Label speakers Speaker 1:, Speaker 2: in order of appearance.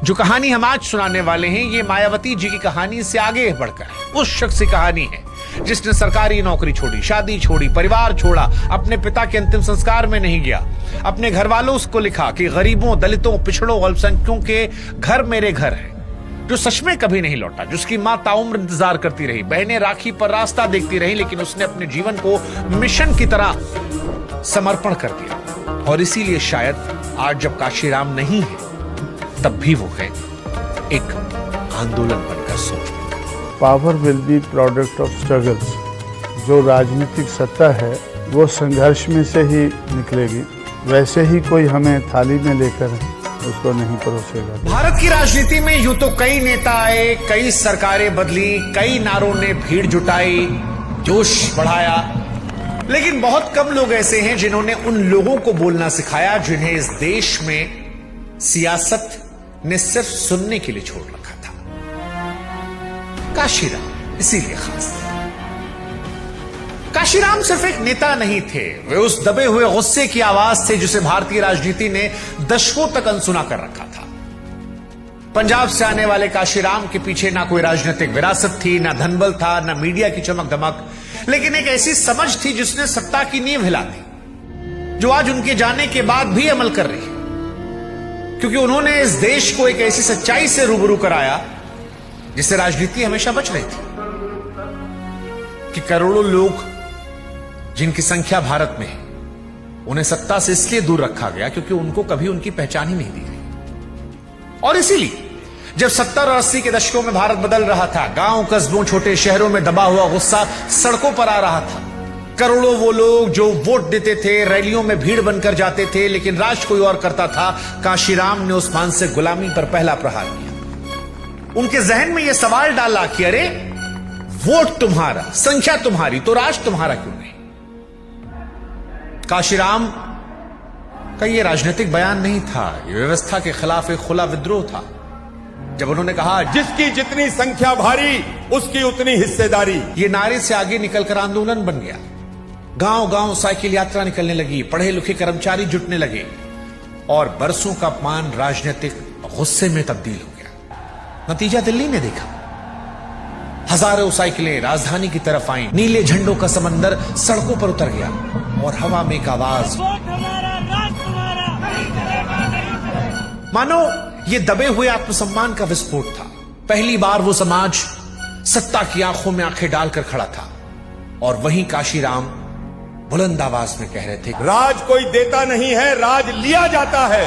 Speaker 1: जो कहानी हम आज सुनाने वाले हैं ये मायावती जी की कहानी से आगे बढ़कर उस शख्स की कहानी है जिसने सरकारी नौकरी छोड़ी, शादी छोड़ी, परिवार छोड़ा, अपने पिता के अंतिम संस्कार में नहीं गया, अपने घर वालों को लिखा कि गरीबों, दलितों, पिछड़ों, अल्पसंख्यकों के घर मेरे घर है, जो सच में कभी नहीं लौटा, जिसकी मां ताउम्र इंतजार करती रही, बहनें राखी पर रास्ता देखती रही, लेकिन उसने अपने जीवन को मिशन की तरह समर्पण कर दिया। और इसीलिए शायद आज जब काशीराम नहीं है तब भी वो है एक आंदोलन बनकर सोच।
Speaker 2: Power will be product of struggles. जो राजनीतिक सत्ता है वो संघर्ष में से ही निकलेगी, वैसे ही कोई हमें थाली में लेकर उसको नहीं परोसेगा।
Speaker 1: भारत की राजनीति में यूं तो कई नेता आए, कई सरकारें बदली, कई नारों ने भीड़ जुटाई, जोश बढ़ाया, लेकिन बहुत कम लोग ऐसे हैं जिन्होंने उन लोगों को बोलना सिखाया जिन्हें इस देश में सियासत ने सिर्फ सुनने के लिए छोड़ रखा था। काशीराम इसीलिए खास थे। काशीराम सिर्फ एक नेता नहीं थे, वे उस दबे हुए गुस्से की आवाज थे जिसे भारतीय राजनीति ने दशकों तक अनसुना कर रखा था। पंजाब से आने वाले काशीराम के पीछे ना कोई राजनीतिक विरासत थी, ना धनबल था, ना मीडिया की चमक दमक, लेकिन एक ऐसी समझ थी जिसने सत्ता की नींव हिला दी, जो आज उनके जाने के बाद भी अमल कर रही है, क्योंकि उन्होंने इस देश को एक ऐसी सच्चाई से रूबरू कराया जिससे राजनीति हमेशा बच रही थी कि करोड़ों लोग जिनकी संख्या भारत में है, उन्हें सत्ता से इसलिए दूर रखा गया क्योंकि उनको कभी उनकी पहचान ही नहीं दी गई। और इसीलिए जब 70 और 80 के दशकों में भारत बदल रहा था, गांव, कस्बों, छोटे शहरों में दबा हुआ गुस्सा सड़कों पर आ रहा था, करोड़ों वो लोग जो वोट देते थे, रैलियों में भीड़ बनकर जाते थे, लेकिन राज कोई और करता था, काशीराम ने उस मानसिक गुलामी पर पहला प्रहार किया। उनके जहन में यह सवाल डाला कि अरे वोट तुम्हारा, संख्या तुम्हारी, तो राज तुम्हारा क्यों नहीं? काशीराम का यह राजनीतिक बयान नहीं था, यह व्यवस्था के खिलाफ एक खुला विद्रोह था। जब उन्होंने कहा
Speaker 3: जिसकी जितनी संख्या भारी उसकी उतनी हिस्सेदारी,
Speaker 1: ये नारे से आगे निकलकर आंदोलन बन गया। गांव गांव साइकिल यात्रा निकलने लगी, पढ़े लिखे कर्मचारी जुटने लगे और बरसों का अपमान राजनीतिक गुस्से में तब्दील हो गया। नतीजा दिल्ली ने देखा। हजारों साइकिलें राजधानी की तरफ आईं, नीले झंडों का समंदर सड़कों पर उतर गया और हवा में एक आवाज, मानो ये दबे हुए आत्मसम्मान का विस्फोट था। पहली बार वो समाज सत्ता की आंखों में आंखें डालकर खड़ा था और वहीं काशीराम बुलंद आवाज में कह रहे थे,
Speaker 3: राज कोई देता नहीं है, राज लिया जाता है।